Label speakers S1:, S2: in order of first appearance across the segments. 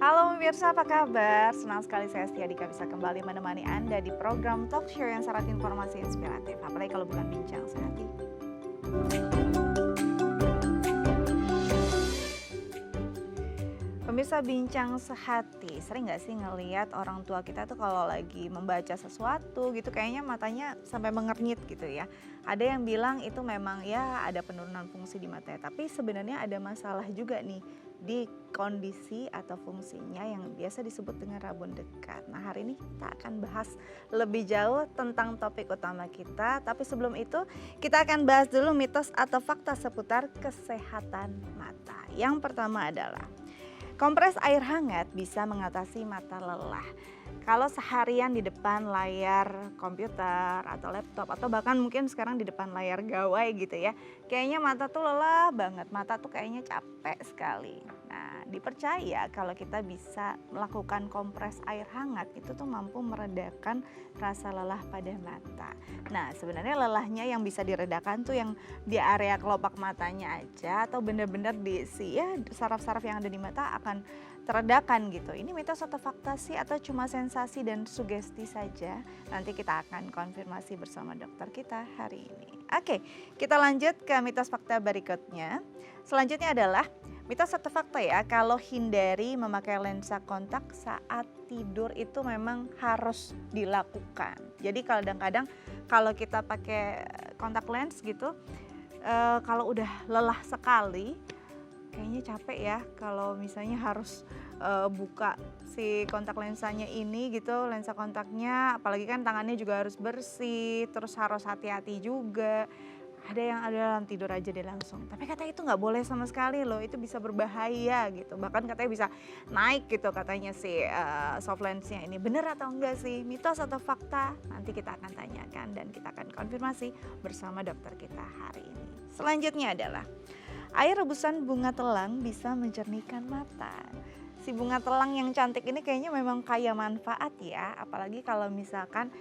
S1: Halo pemirsa, apa kabar? Senang sekali saya Setia Dika bisa kembali menemani Anda di program talk show yang syarat informasi inspiratif. Apalagi kalau bukan bincang sehati. Pemirsa bincang sehati, sering nggak sih ngelihat orang tua kita tuh kalau lagi membaca sesuatu gitu kayaknya matanya sampai mengernyit gitu ya. Ada yang bilang itu memang ya ada penurunan fungsi di matanya, tapi sebenarnya ada masalah juga nih di kondisi atau fungsinya yang biasa disebut dengan rabun dekat. Nah hari ini kita akan bahas lebih jauh tentang topik utama kita, tapi sebelum itu kita akan bahas dulu mitos atau fakta seputar kesehatan mata. Yang pertama adalah kompres air hangat bisa mengatasi mata lelah. Kalau seharian di depan layar komputer atau laptop atau bahkan mungkin sekarang di depan layar gawai gitu ya. Kayaknya mata tuh lelah banget, mata tuh kayaknya capek sekali. Nah, dipercaya kalau kita bisa melakukan kompres air hangat itu tuh mampu meredakan rasa lelah pada mata. Nah, sebenarnya lelahnya yang bisa diredakan tuh yang di area kelopak matanya aja atau benar-benar di saraf-saraf yang ada di mata akan teredakan gitu. Ini mitos atau fakta sih atau cuma sensasi dan sugesti saja? Nanti kita akan konfirmasi bersama dokter kita hari ini. Oke, kita lanjut ke mitos fakta berikutnya. Selanjutnya adalah mitos atau fakta ya, kalau hindari memakai lensa kontak saat tidur itu memang harus dilakukan. Jadi kadang-kadang kalau kita pakai kontak lens gitu, kalau udah lelah sekali, kayaknya capek ya kalau misalnya harus buka si kontak lensanya ini gitu, lensa kontaknya, apalagi kan tangannya juga harus bersih, terus harus hati-hati juga. Ada yang ada dalam tidur aja deh langsung, tapi katanya itu nggak boleh sama sekali loh, itu bisa berbahaya gitu, bahkan katanya bisa naik gitu katanya si soft lensnya ini. Bener atau enggak sih, mitos atau fakta? Nanti kita akan tanyakan dan kita akan konfirmasi bersama dokter kita hari ini. Selanjutnya adalah air rebusan bunga telang bisa menjernihkan mata. Si bunga telang yang cantik ini kayaknya memang kaya manfaat ya, apalagi kalau misalkan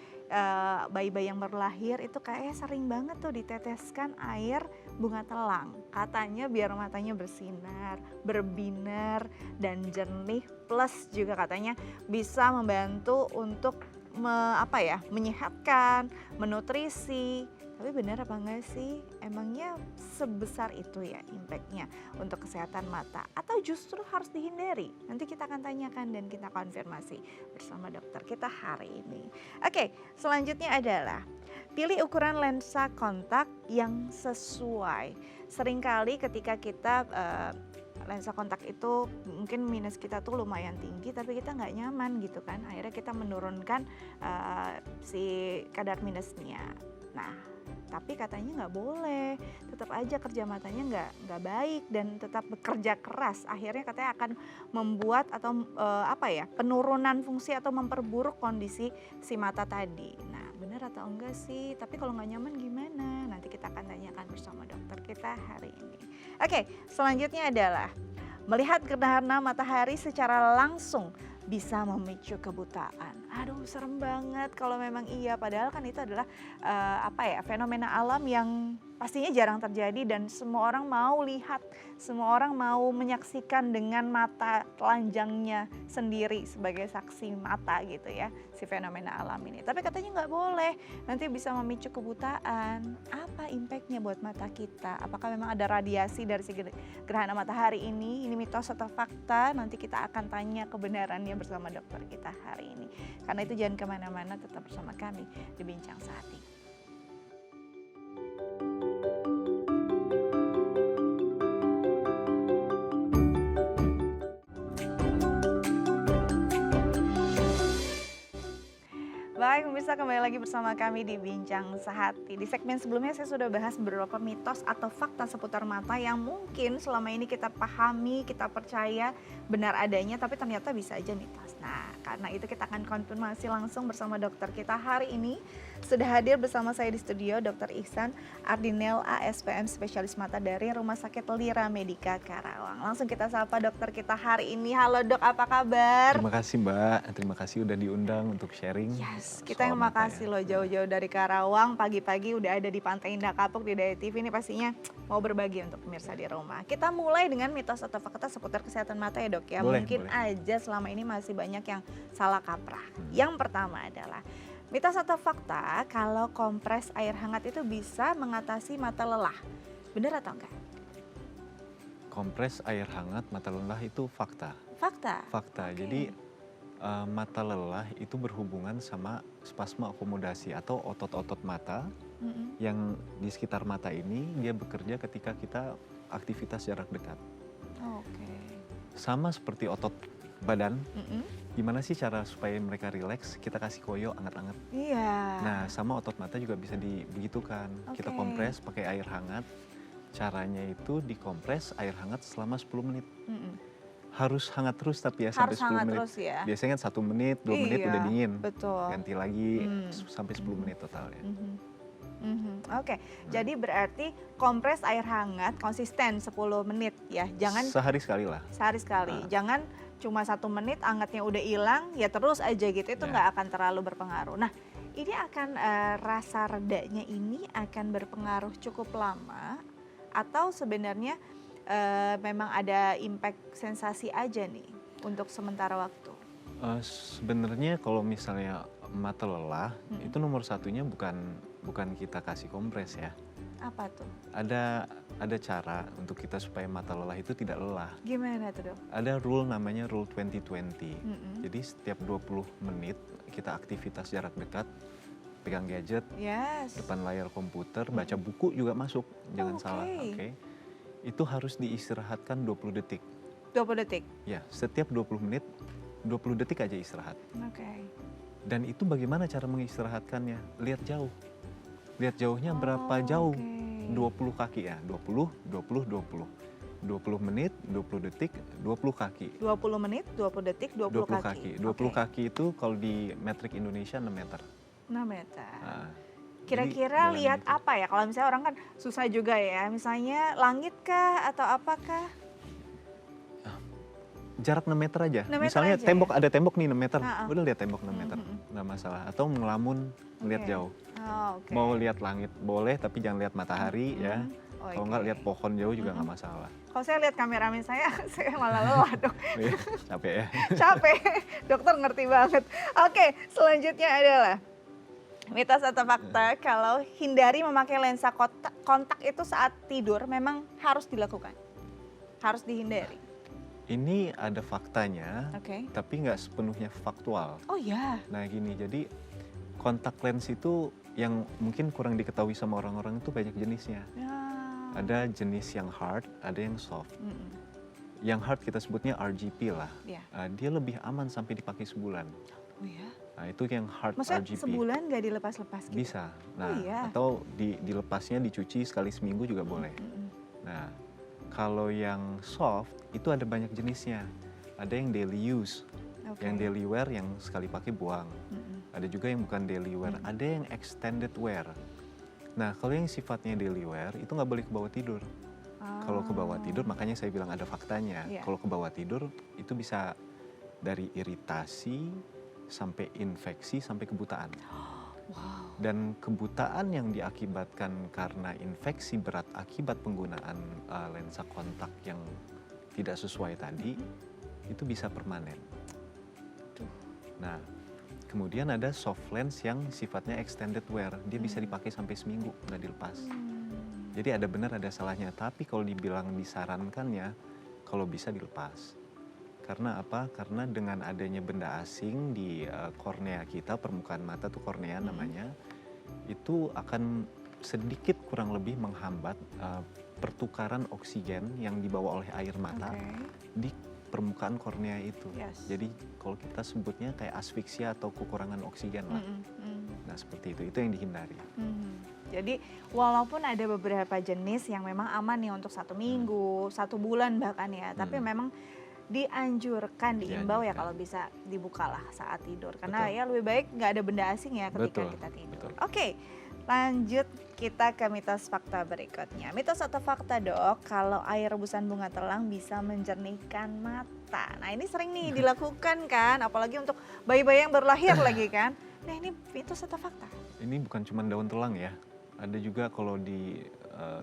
S1: bayi-bayi yang berlahir itu kayaknya sering banget tuh diteteskan air bunga telang. Katanya biar matanya bersinar, berbinar dan jernih, plus juga katanya bisa membantu untuk menyehatkan, menutrisi. Tapi benar apa enggak sih? Emangnya sebesar itu ya impactnya untuk kesehatan mata? Atau justru harus dihindari? Nanti kita akan tanyakan dan kita konfirmasi bersama dokter kita hari ini. Oke, selanjutnya adalah pilih ukuran lensa kontak yang sesuai. Seringkali ketika kita lensa kontak itu mungkin minus kita tuh lumayan tinggi tapi kita nggak nyaman gitu kan. Akhirnya kita menurunkan si kadar minusnya. Nah, tapi katanya nggak boleh, tetap aja kerja matanya nggak baik dan tetap bekerja keras. Akhirnya katanya akan membuat atau penurunan fungsi atau memperburuk kondisi si mata tadi. Nah, benar atau enggak sih? Tapi kalau nggak nyaman gimana? Nanti kita akan tanyakan bersama dokter kita hari ini. Oke, selanjutnya adalah melihat gerhana matahari secara langsung bisa memicu kebutaan. Aduh, serem banget kalau memang iya. Padahal kan itu adalah fenomena alam yang pastinya jarang terjadi dan semua orang mau lihat, semua orang mau menyaksikan dengan mata telanjangnya sendiri sebagai saksi mata gitu ya, si fenomena alam ini. Tapi katanya nggak boleh, nanti bisa memicu kebutaan. Apa impactnya buat mata kita? Apakah memang ada radiasi dari si gerhana matahari ini? Ini mitos atau fakta? Nanti kita akan tanya kebenarannya bersama dokter kita hari ini. Karena itu jangan kemana-mana, tetap bersama kami di Bincang Sehati. Baik pemirsa, kembali lagi bersama kami di Bincang Sehati. Di segmen sebelumnya saya sudah bahas beberapa mitos atau fakta seputar mata yang mungkin selama ini kita pahami, kita percaya benar adanya, tapi ternyata bisa aja mitos. Nah, karena itu kita akan konfirmasi langsung bersama dokter kita hari ini. Sudah hadir bersama saya di studio Dr. Ihsan Ardinel ASPM, spesialis mata dari Rumah Sakit Lira Medica Karawang. Langsung kita sapa dokter kita hari ini. Halo dok, apa kabar?
S2: Terima kasih Mbak, terima kasih udah diundang untuk sharing.
S1: Yes, Kita yang
S2: soal mata
S1: makasih
S2: ya.
S1: loh jauh-jauh dari Karawang, pagi-pagi udah ada di Pantai Indah Kapuk di Daya TV ini pastinya mau berbagi untuk pemirsa di rumah. Kita mulai dengan mitos atau fakta seputar kesehatan mata ya dok ya.
S2: Boleh,
S1: Mungkin
S2: boleh.
S1: aja selama ini masih banyak yang salah kaprah.
S2: Hmm.
S1: Yang pertama adalah mitos atau fakta kalau kompres air hangat itu bisa mengatasi mata lelah. Benar atau enggak?
S2: Kompres air hangat mata lelah itu fakta.
S1: Fakta.
S2: Fakta.
S1: Oke.
S2: Jadi mata lelah itu berhubungan sama spasme akomodasi atau otot-otot mata
S1: Mm-mm.
S2: yang di sekitar mata ini dia bekerja ketika kita aktivitas jarak dekat.
S1: Oke.
S2: Sama seperti otot badan,
S1: Mm-mm.
S2: gimana sih cara supaya mereka rileks? Kita kasih koyo anget-anget.
S1: Iya.
S2: Nah, sama otot mata juga bisa dibegitukan. Kita
S1: Oke.
S2: kompres pakai air hangat. Caranya itu dikompres air hangat selama 10 menit.
S1: Mm-mm.
S2: Harus hangat terus tapi ya
S1: Harus
S2: sampai 10
S1: hangat
S2: menit.
S1: terus ya.
S2: Biasanya kan 1 menit, 2 menit
S1: Iya,
S2: udah dingin.
S1: betul.
S2: Ganti lagi
S1: Hmm.
S2: sampai 10 menit total ya.
S1: Mhm. Mhm. Oke, jadi berarti kompres air hangat konsisten 10 menit ya. Jangan
S2: Sehari sekali lah.
S1: sehari sekali. Jangan cuma 1 menit hangatnya udah hilang ya terus aja gitu. Itu
S2: Ya.
S1: nggak akan terlalu berpengaruh. Nah, ini akan rasa redanya ini akan berpengaruh cukup lama atau sebenarnya memang ada impact sensasi aja nih untuk sementara waktu.
S2: Sebenarnya kalau misalnya mata lelah,
S1: Mm-mm.
S2: itu nomor satunya bukan kita kasih kompres ya.
S1: Apa tuh?
S2: Ada cara untuk kita supaya mata lelah itu tidak lelah.
S1: Gimana tuh dok?
S2: Ada rule namanya rule 20-20.
S1: Mm-mm.
S2: Jadi setiap 20 menit kita aktivitas jarak dekat, pegang gadget,
S1: Yes.
S2: depan layar komputer, baca buku juga masuk, jangan
S1: oke.
S2: salah. Oke. Itu harus diistirahatkan 20 detik.
S1: 20 detik.
S2: Ya, setiap 20 menit 20 detik aja istirahat.
S1: Oke.
S2: Dan itu bagaimana cara mengistirahatkannya? Lihat jauh. Lihat jauhnya berapa jauh?
S1: Oke.
S2: 20 kaki ya, 20, 20, 20. 20 menit, 20 detik, 20 kaki.
S1: 20 menit, 20 detik, 20
S2: 20
S1: kaki.
S2: 20
S1: Oke.
S2: kaki itu kalau di metrik Indonesia 6 meter.
S1: 6 meter.
S2: Nah,
S1: Kira-kira
S2: jadi
S1: lihat
S2: jalan itu.
S1: apa ya? Kalau misalnya orang kan susah juga ya. Misalnya langit kah atau apakah?
S2: Jarak 6 meter aja.
S1: 6 meter
S2: Misalnya
S1: aja
S2: tembok,
S1: ya?
S2: ada tembok nih 6 meter.
S1: Ha-ha.
S2: Udah lihat tembok 6 meter.
S1: Mhm.
S2: Nggak masalah. Atau ngelamun lihat
S1: Oke.
S2: jauh.
S1: Oh, oke.
S2: Mau lihat langit boleh tapi jangan lihat matahari ya.
S1: Mhm. Oh,
S2: Kalau nggak
S1: oke.
S2: lihat pohon jauh juga nggak masalah.
S1: Kalau saya lihat kameramen saya, saya malah lelah dok.
S2: Capek ya.
S1: Capek. Dokter ngerti banget. Oke, selanjutnya adalah mitos atau fakta kalau hindari memakai lensa kontak itu saat tidur memang harus dilakukan. Harus dihindari.
S2: Ini ada faktanya,
S1: Oke.
S2: tapi nggak sepenuhnya faktual.
S1: Oh ya.
S2: Nah gini, jadi kontak lens itu yang mungkin kurang diketahui sama orang-orang itu banyak jenisnya.
S1: Ya.
S2: Ada jenis yang hard, ada yang soft.
S1: Mm-mm.
S2: Yang hard kita sebutnya RGP lah.
S1: Ya.
S2: Dia lebih aman sampai dipakai sebulan.
S1: Oh ya.
S2: Nah itu yang hard
S1: Maksudnya
S2: RGP.
S1: sebulan nggak dilepas-lepas gitu?
S2: Bisa. Nah,
S1: iya.
S2: atau dilepasnya dicuci sekali seminggu juga boleh.
S1: Mm-mm.
S2: Nah, kalau yang soft itu ada banyak jenisnya. Ada yang daily use,
S1: Oke.
S2: yang daily wear yang sekali pakai buang.
S1: Mm-mm.
S2: Ada juga yang bukan daily wear, ada yang extended wear. Nah, kalau yang sifatnya daily wear itu nggak boleh ke bawah tidur. Kalau ke bawah tidur, makanya saya bilang ada faktanya.
S1: Iya.
S2: Kalau ke bawah tidur itu bisa dari iritasi sampai infeksi sampai kebutaan.
S1: Wow.
S2: Dan kebutaan yang diakibatkan karena infeksi berat akibat penggunaan lensa kontak yang tidak sesuai tadi, itu bisa permanen.
S1: Tuh.
S2: Nah, kemudian ada soft lens yang sifatnya extended wear. Dia bisa dipakai sampai seminggu, nggak dilepas. Jadi ada benar ada salahnya. Tapi kalau dibilang disarankan ya, kalau bisa dilepas. Karena apa? Karena dengan adanya benda asing di kornea kita, permukaan mata tuh kornea namanya, itu akan sedikit kurang lebih menghambat pertukaran oksigen yang dibawa oleh air mata di permukaan kornea itu.
S1: Yes.
S2: Jadi kalau kita sebutnya kayak asfiksia atau kekurangan oksigen lah. Nah seperti itu yang dihindari.
S1: Jadi walaupun ada beberapa jenis yang memang aman nih untuk 1 minggu, 1 bulan bahkan ya, tapi memang dianjurkan, diimbau ya kalau bisa dibukalah saat tidur. Karena ya lebih baik nggak ada benda asing ya ketika kita tidur. Oke, lanjut kita ke mitos fakta berikutnya. Mitos atau fakta dok, kalau air rebusan bunga telang bisa menjernihkan mata. Nah ini sering nih dilakukan kan, apalagi untuk bayi-bayi yang baru lahir lagi kan. Nah ini mitos atau fakta?
S2: Ini bukan cuma daun telang ya. Ada juga kalau di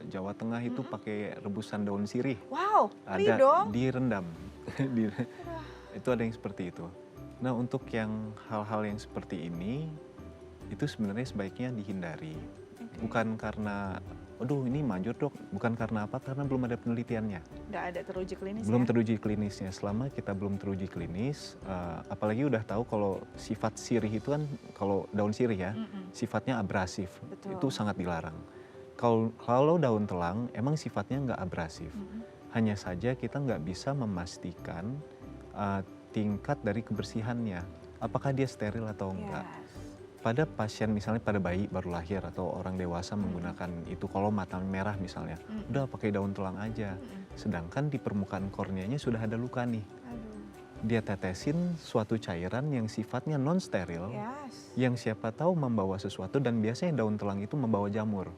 S2: Jawa Tengah itu
S1: Mm-mm.
S2: pakai rebusan daun sirih.
S1: Wow,
S2: Ada
S1: dong.
S2: direndam. Di-
S1: Aduh.
S2: itu ada yang seperti itu. Nah, untuk yang hal-hal yang seperti ini itu sebenarnya sebaiknya dihindari.
S1: Oke.
S2: Bukan karena aduh ini manjur dok, bukan karena apa? Karena belum ada penelitiannya.
S1: Nggak ada teruji klinis
S2: Belum
S1: ya?
S2: teruji klinisnya. Selama kita belum teruji klinis, apalagi udah tahu kalau sifat sirih itu kan, kalau daun sirih ya,
S1: Mm-mm.
S2: sifatnya abrasif.
S1: Betul.
S2: Itu sangat dilarang. Kalau daun telang emang sifatnya nggak abrasif.
S1: Mm-mm.
S2: Hanya saja kita nggak bisa memastikan tingkat dari kebersihannya. Apakah dia steril atau enggak.
S1: Yes.
S2: Pada pasien misalnya pada bayi baru lahir atau orang dewasa menggunakan itu, kalau mata merah misalnya, udah pakai daun telang aja. Sedangkan di permukaan korneanya sudah ada luka nih.
S1: Aduh.
S2: Dia tetesin suatu cairan yang sifatnya non steril,
S1: Yes.
S2: yang siapa tahu membawa sesuatu, dan biasanya daun telang itu membawa jamur.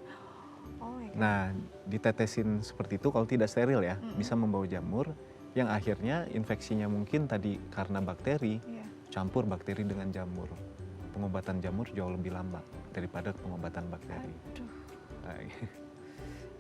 S1: Oh my God.
S2: Nah, ditetesin seperti itu kalau tidak steril ya, bisa membawa jamur yang akhirnya infeksinya mungkin tadi karena bakteri,
S1: Iya.
S2: campur bakteri dengan jamur. Pengobatan jamur jauh lebih lama daripada pengobatan bakteri.
S1: Aduh.
S2: Nah,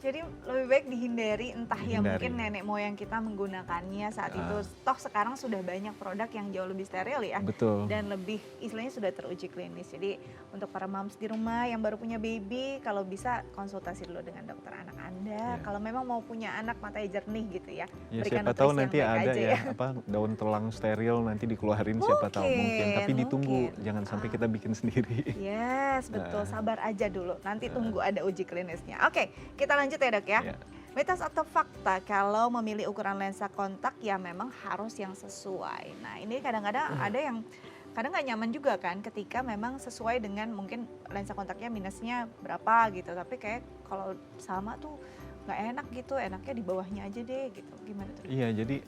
S1: Jadi lebih baik dihindari, entah ya
S2: Dihindari.
S1: mungkin nenek moyang kita menggunakannya saat itu.
S2: Ah.
S1: Toh sekarang sudah banyak produk yang jauh lebih steril ya.
S2: betul.
S1: Dan lebih istilahnya sudah teruji klinis. Jadi untuk para moms di rumah yang baru punya baby, kalau bisa konsultasi dulu dengan dokter anak Anda.
S2: Ya.
S1: Kalau memang mau punya anak matanya jernih gitu ya.
S2: Ya,
S1: Berikan
S2: siapa tahu
S1: nutrisi yang
S2: nanti
S1: baik
S2: ada
S1: aja
S2: ya, apa daun telang steril nanti dikeluarin, siapa tahu mungkin. Tapi ditunggu,
S1: mungkin.
S2: jangan sampai
S1: Ah.
S2: kita bikin sendiri.
S1: Yes, betul.
S2: Nah.
S1: Sabar aja dulu. Nanti tunggu ada uji klinisnya. Oke, kita lanjut ya dok ya.
S2: Ya.
S1: Mitos atau fakta kalau memilih ukuran lensa kontak ya memang harus yang sesuai. Nah ini kadang-kadang ada yang kadang nggak nyaman juga kan ketika memang sesuai dengan mungkin lensa kontaknya minusnya berapa gitu. Tapi kayak kalau sama tuh nggak enak gitu, enaknya di bawahnya aja deh gitu. Gimana tuh?
S2: Iya, jadi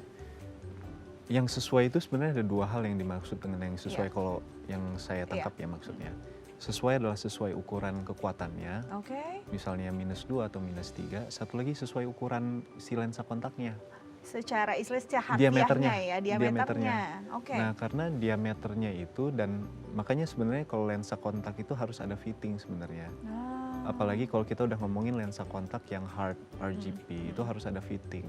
S2: yang sesuai itu sebenarnya ada dua hal yang dimaksud dengan yang sesuai.
S1: Iya.
S2: Kalau yang saya tangkap ya maksudnya. Sesuai adalah sesuai ukuran kekuatannya.
S1: Oke.
S2: Misalnya -2 atau -3, satu lagi sesuai ukuran si lensa kontaknya.
S1: Secara istilah
S2: Diameternya,
S1: harfiahnya ya, diameternya. Oke.
S2: Nah, karena diameternya itu, dan makanya sebenarnya kalau lensa kontak itu harus ada fitting sebenarnya.
S1: Ah.
S2: Apalagi kalau kita udah ngomongin lensa kontak yang hard RGB, itu harus ada fitting.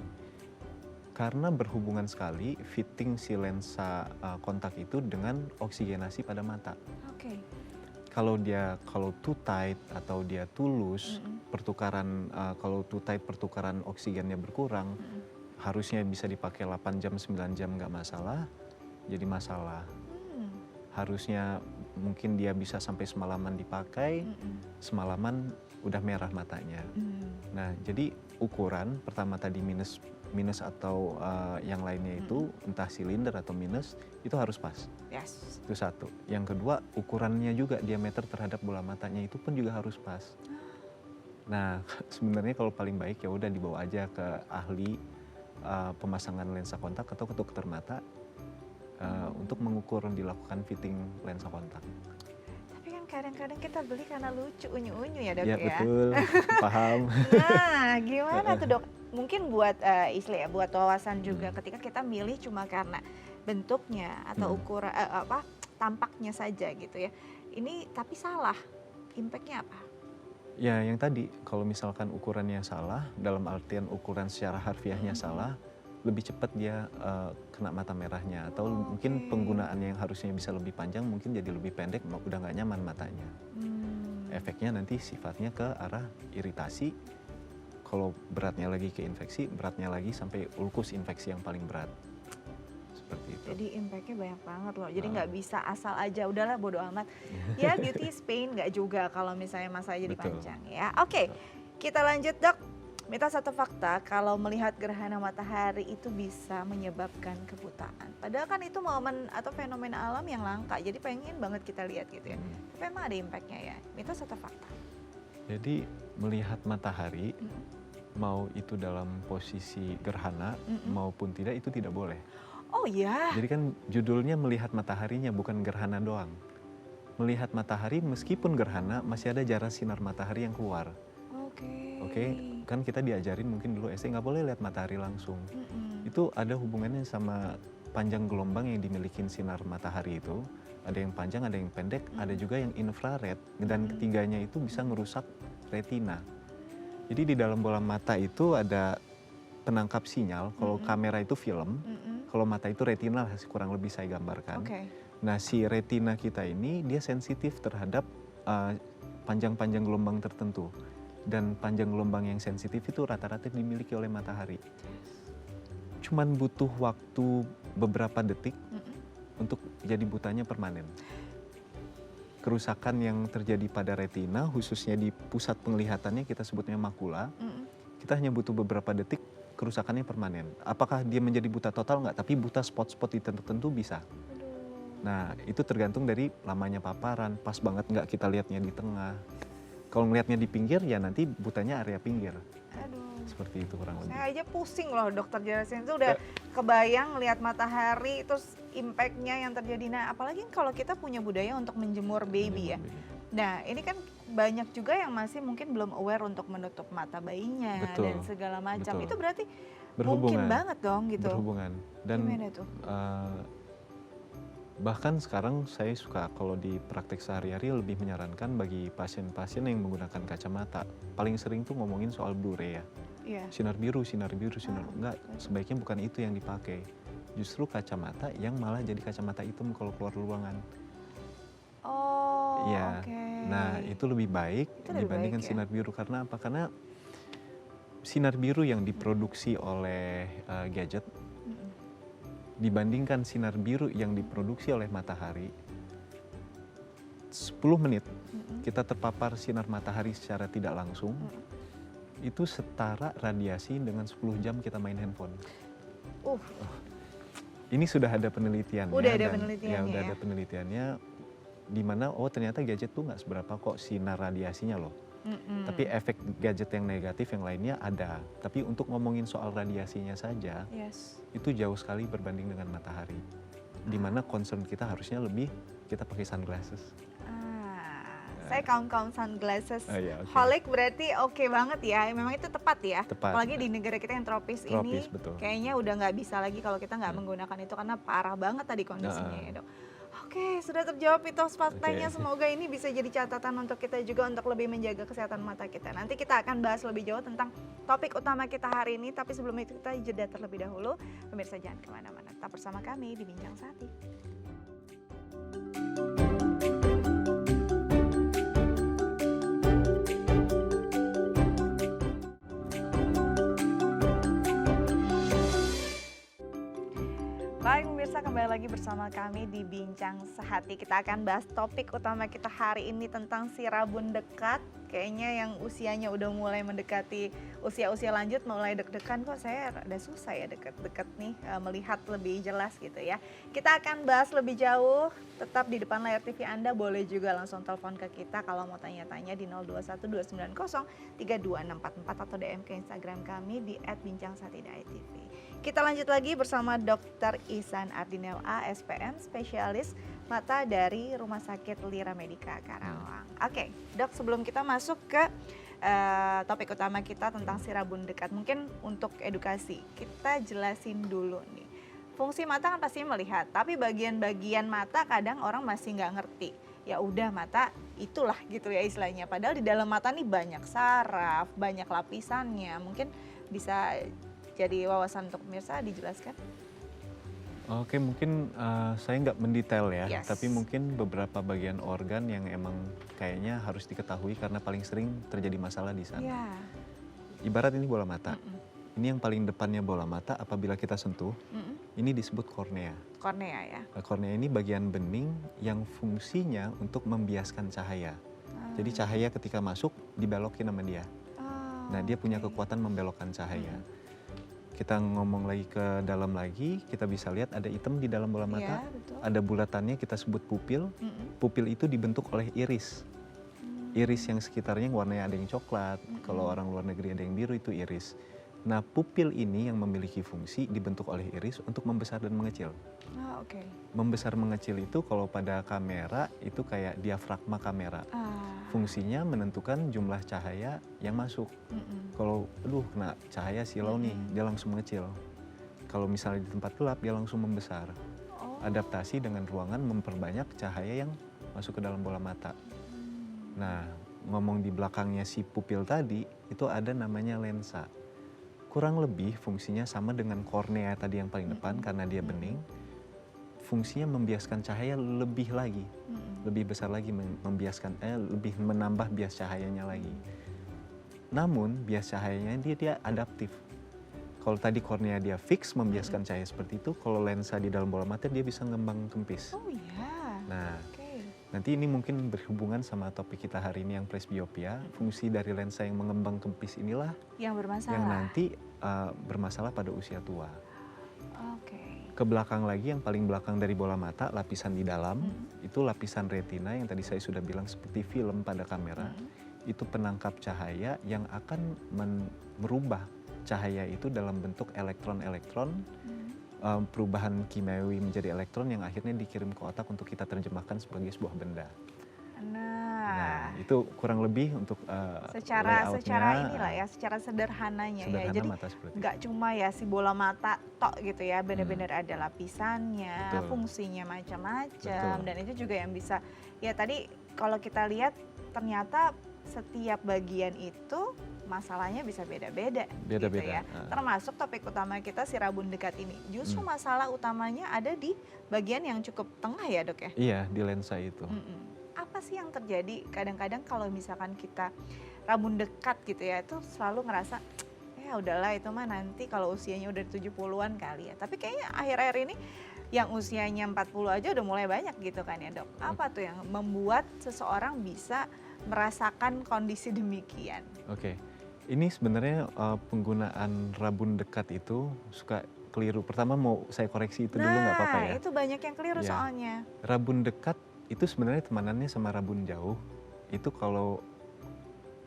S2: Karena berhubungan sekali fitting si lensa kontak itu dengan oksigenasi pada mata.
S1: Oke.
S2: Kalau too tight atau dia too loose, kalau too tight pertukaran oksigennya berkurang, harusnya bisa dipakai 8 jam 9 jam nggak masalah, jadi masalah. Harusnya mungkin dia bisa sampai semalaman dipakai, semalaman udah merah matanya. Nah, jadi ukuran pertama tadi minus atau yang lainnya itu entah silinder atau minus, itu harus pas.
S1: Yes.
S2: Itu satu. Yang kedua, ukurannya juga, diameter terhadap bola matanya itu pun juga harus pas. Nah, sebenarnya kalau paling baik ya udah dibawa aja ke ahli pemasangan lensa kontak atau ke dokter mata untuk mengukur, dilakukan fitting lensa kontak.
S1: Tapi kan kadang-kadang kita beli karena lucu, unyu-unyu ya dok
S2: Ya
S1: ya.
S2: betul, paham.
S1: Nah, gimana tuh dok? Mungkin buat istilah ya, buat wawasan juga ketika kita milih cuma karena bentuknya atau ukuran tampaknya saja gitu ya. Ini tapi salah, impactnya apa?
S2: Ya yang tadi, kalau misalkan ukurannya salah, dalam artian ukuran secara harfiahnya salah, lebih cepat dia kena mata merahnya, atau mungkin penggunaannya yang harusnya bisa lebih panjang mungkin jadi lebih pendek, udah nggak nyaman matanya. Efeknya nanti sifatnya ke arah iritasi. Kalau beratnya lagi ke infeksi, beratnya lagi sampai ulkus infeksi yang paling berat. Seperti itu.
S1: Jadi impactnya banyak banget loh. Jadi nggak bisa asal aja, udahlah bodo amat. Ya beauty is pain nggak juga kalau misalnya masanya jadi
S2: Betul.
S1: panjang ya. Oke, kita lanjut dok. Mitos atau fakta kalau melihat gerhana matahari itu bisa menyebabkan kebutaan. Padahal kan itu momen atau fenomena alam yang langka. Jadi pengen banget kita lihat gitu ya. Tapi emang ada impactnya ya. Mitos atau fakta?
S2: Jadi melihat matahari, mau itu dalam posisi gerhana maupun tidak, itu tidak boleh.
S1: Oh ya.
S2: Jadi kan judulnya melihat mataharinya, bukan gerhana doang. Melihat matahari meskipun gerhana masih ada jarak sinar matahari yang keluar. Oke, kan kita diajarin mungkin dulu SD nggak boleh lihat matahari langsung. Itu ada hubungannya sama panjang gelombang yang dimiliki sinar matahari itu ada yang panjang, ada yang pendek, ada juga yang infrared, dan ketiganya itu bisa ngerusak retina. Jadi di dalam bola mata itu ada penangkap sinyal. Kalau kamera itu film, kalau mata itu retina, kurang lebih saya gambarkan. Nah, si retina kita ini dia sensitif terhadap panjang-panjang gelombang tertentu. Dan panjang gelombang yang sensitif itu rata-rata dimiliki oleh matahari. Cuman butuh waktu beberapa detik untuk jadi butanya permanen. Kerusakan yang terjadi pada retina, khususnya di pusat penglihatannya, kita sebutnya makula, kita hanya butuh beberapa detik, kerusakannya permanen. Apakah dia menjadi buta total? Enggak, tapi buta spot-spot di tertentu bisa. Nah, itu tergantung dari lamanya paparan, pas banget nggak kita lihatnya di tengah. Kalau ngelihatnya di pinggir, ya nanti butanya area pinggir.
S1: Aduh.
S2: Seperti itu kurang lebih.
S1: Saya aja pusing loh dokter jelasin, itu udah kebayang lihat matahari, terus impact-nya yang terjadi. Nah, apalagi kalau kita punya budaya untuk menjemur baby ya. Nah, ini kan banyak juga yang masih mungkin belum aware untuk menutup mata bayinya dan segala macam. Itu berarti mungkin banget dong gitu.
S2: Berhubungan. Dan
S1: gimana tuh?
S2: Bahkan sekarang saya suka kalau di praktek sehari-hari lebih menyarankan bagi pasien-pasien yang menggunakan kacamata. Paling sering tuh ngomongin soal Blu-ray ya. Sinar biru. Enggak, sebaiknya bukan itu yang dipakai. Justru kacamata yang malah jadi kacamata hitam kalau keluar ruangan.
S1: Oh,
S2: ya. Nah, itu lebih baik dibandingkan sinar biru. Karena apa? Karena sinar biru yang diproduksi oleh gadget dibandingkan sinar biru yang diproduksi oleh matahari, 10 menit kita terpapar sinar matahari secara tidak langsung, itu setara radiasi dengan 10 jam kita main handphone. Ini sudah ada penelitiannya.
S1: Udah ada penelitiannya.
S2: Udah ada penelitiannya, di mana ternyata gadget tuh nggak seberapa kok sinar radiasinya loh. Tapi efek gadget yang negatif yang lainnya ada. Tapi untuk ngomongin soal radiasinya saja, itu jauh sekali berbanding dengan matahari. Dimana concern kita harusnya lebih kita pakai sunglasses.
S1: Saya kaum sunglasses. Holic berarti oke banget ya. Memang itu tepat ya. Apalagi di negara kita yang tropis ini, kayaknya udah nggak bisa lagi kalau kita nggak menggunakan itu karena parah banget tadi kondisinya ya dok. Oke, sudah terjawab mitos faktanya. Semoga ini bisa jadi catatan untuk kita juga untuk lebih menjaga kesehatan mata kita. Nanti kita akan bahas lebih jauh tentang topik utama kita hari ini. Tapi sebelum itu kita jeda terlebih dahulu. Pemirsa jangan kemana-mana. Tetap bersama kami di Bincang Sehati. Baik pemirsa, kembali lagi bersama kami di Bincang Sehati. Kita akan bahas topik utama kita hari ini tentang si rabun dekat. Kayaknya yang usianya udah mulai mendekati usia-usia lanjut mulai deg-degan, kok saya rada susah ya deket-deket nih melihat lebih jelas gitu ya. Kita akan bahas lebih jauh, tetap di depan layar TV Anda, boleh juga langsung telepon ke kita kalau mau tanya-tanya di 0212903244 atau DM ke Instagram kami di @bincangSehati.tv. Kita lanjut lagi bersama Dr. Ihsan Ardinel A, SPM, spesialis mata dari Rumah Sakit Lira Medica Karawang. Oke, dok, sebelum kita masuk ke topik utama kita tentang si rabun dekat, mungkin untuk edukasi, kita jelasin dulu nih. Fungsi mata kan pasti melihat, tapi bagian-bagian mata kadang orang masih nggak ngerti. Ya udah mata itulah gitu ya istilahnya. Padahal di dalam mata nih banyak saraf, banyak lapisannya. Mungkin bisa jadi wawasan untuk pemirsa, dijelaskan.
S2: Oke, mungkin saya nggak mendetail ya, tapi mungkin beberapa bagian organ yang emang kayaknya harus diketahui karena paling sering terjadi masalah di sana. Ibarat ini bola mata. Ini yang paling depannya bola mata, apabila kita sentuh, ini disebut kornea.
S1: Kornea ya.
S2: Kornea ini bagian bening yang fungsinya untuk membiaskan cahaya. Jadi cahaya ketika masuk dibelokin sama dia. Nah, dia punya kekuatan membelokkan cahaya. Kita ngomong lagi ke dalam lagi, kita bisa lihat ada hitam di dalam bola mata, ada bulatannya kita sebut pupil. Pupil itu dibentuk oleh iris. Iris yang sekitarnya warnanya ada yang coklat, kalau orang luar negeri ada yang biru, itu iris. Nah, pupil ini yang memiliki fungsi dibentuk oleh iris untuk membesar dan mengecil. Membesar mengecil itu kalau pada kamera itu kayak diafragma kamera. Fungsinya menentukan jumlah cahaya yang masuk. Kalau kena cahaya silau nih, dia langsung mengecil. Kalau misalnya di tempat gelap, dia langsung membesar. adaptasi dengan ruangan memperbanyak cahaya yang masuk ke dalam bola mata. Nah, ngomong di belakangnya si pupil tadi, itu ada namanya lensa. Kurang lebih fungsinya sama dengan kornea tadi yang paling depan karena dia bening. Fungsinya membiaskan cahaya lebih lagi, lebih besar lagi membiaskan, lebih menambah bias cahayanya lagi. Namun bias cahayanya dia adaptif. Kalau tadi kornea dia fix membiaskan cahaya seperti itu, kalau lensa di dalam bola mata dia bisa ngembang kempis.
S1: Oh iya.
S2: Nah,
S1: Oke.
S2: nanti ini mungkin berhubungan sama topik kita hari ini yang presbiopia. Fungsi dari lensa yang mengembang kempis inilah
S1: Yang bermasalah.
S2: yang nanti bermasalah pada usia tua.
S1: Oke.
S2: Ke belakang lagi, yang paling belakang dari bola mata, lapisan di dalam, itu lapisan retina yang tadi saya sudah bilang seperti film pada kamera. Itu penangkap cahaya yang akan merubah cahaya itu dalam bentuk elektron-elektron, perubahan kimiawi menjadi elektron yang akhirnya dikirim ke otak untuk kita terjemahkan sebagai sebuah benda. Nah, itu kurang lebih untuk
S1: secara
S2: layoutnya,
S1: inilah ya, secara sederhananya ya.
S2: sederhana
S1: Jadi
S2: mata seperti itu.
S1: nggak cuma ya si bola mata tok gitu ya, benar-benar ada lapisannya,
S2: Betul.
S1: fungsinya macam-macam,
S2: Betul.
S1: dan itu juga yang bisa ya tadi kalau kita lihat ternyata setiap bagian itu masalahnya bisa beda-beda gitu
S2: Beda-beda.
S1: ya. Termasuk topik utama kita si rabun dekat ini. Justru masalah utamanya ada di bagian yang cukup tengah ya, Dok ya.
S2: Iya, di lensa itu.
S1: Apa sih yang terjadi kadang-kadang kalau misalkan kita rabun dekat gitu ya, itu selalu ngerasa ya udahlah itu mah nanti kalau usianya udah 70-an kali ya. Tapi kayaknya akhir-akhir ini yang usianya 40 aja udah mulai banyak gitu kan ya, Dok. Apa tuh yang membuat seseorang bisa merasakan kondisi demikian?
S2: Oke. Ini sebenarnya penggunaan rabun dekat itu suka keliru. Pertama mau saya koreksi itu dulu nggak apa-apa ya.
S1: Nah, itu banyak yang keliru
S2: Ya.
S1: soalnya.
S2: Rabun dekat itu sebenarnya temanannya sama rabun jauh. Itu kalau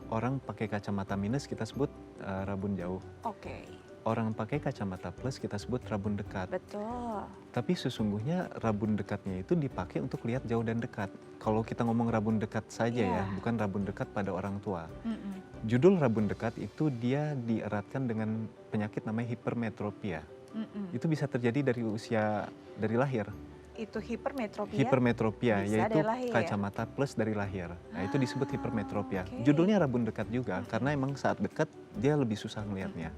S2: orang pakai kacamata minus kita sebut rabun jauh.
S1: Oke,
S2: Orang pakai kacamata plus kita sebut rabun dekat.
S1: betul.
S2: Tapi sesungguhnya rabun dekatnya itu dipakai untuk lihat jauh dan dekat. Kalau kita ngomong rabun dekat saja ya, bukan rabun dekat pada orang tua. Judul rabun dekat itu dia dieratkan dengan penyakit namanya hipermetropia. Itu bisa terjadi dari dari lahir.
S1: Itu hipermetropia.
S2: Hipermetropia
S1: bisa
S2: yaitu
S1: dari lahir ya?
S2: kacamata plus dari lahir. Nah, itu disebut hipermetropia.
S1: oke.
S2: Judulnya rabun dekat juga karena emang saat dekat dia lebih susah ngelihatnya.